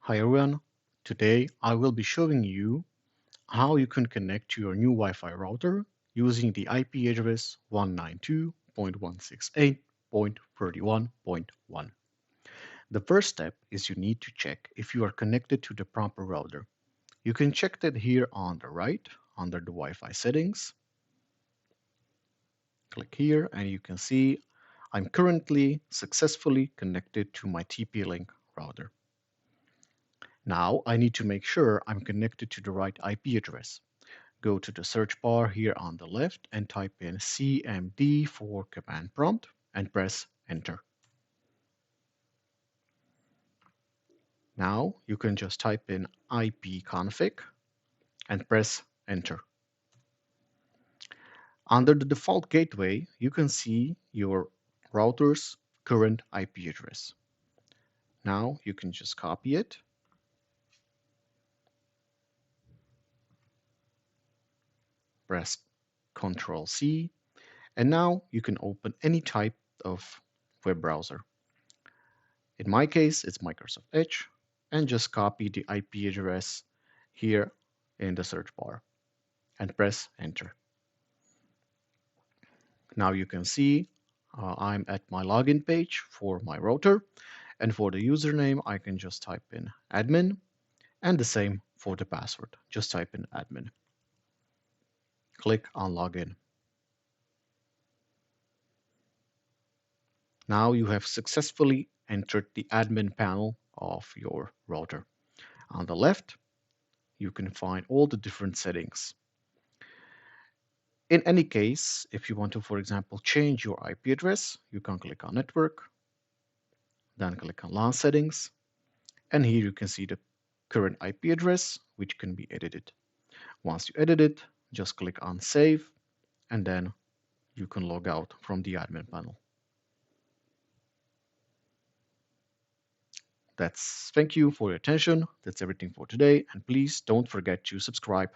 Hi everyone, today I will be showing you how you can connect to your new Wi-Fi router using the IP address 192.168.31.1. The first step is you need to check if you are connected to the proper router. You can check that here on the right under the Wi-Fi settings. Click here and you can see I'm currently successfully connected to my TP-Link router. Now I need to make sure I'm connected to the right IP address. Go to the search bar here on the left and type in CMD for command prompt and press enter. Now you can just type in ipconfig and press enter. Under the default gateway, you can see your router's current IP address. Now you can just copy it, press Ctrl C, and now you can open any type of web browser. In my case, it's Microsoft Edge, and just copy the IP address here in the search bar and press enter. Now you can see I'm at my login page for my router, and for the username I can just type in admin, and the same for the password. Just type in admin. Click on login. Now you have successfully entered the admin panel of your router. On the left, you can find all the different settings. In any case, if you want to, for example, change your IP address, you can click on Network, then click on LAN Settings, and here you can see the current IP address, which can be edited. Once you edit it, just click on Save, and then you can log out from the admin panel. Thank you for your attention. That's everything for today, and please don't forget to subscribe.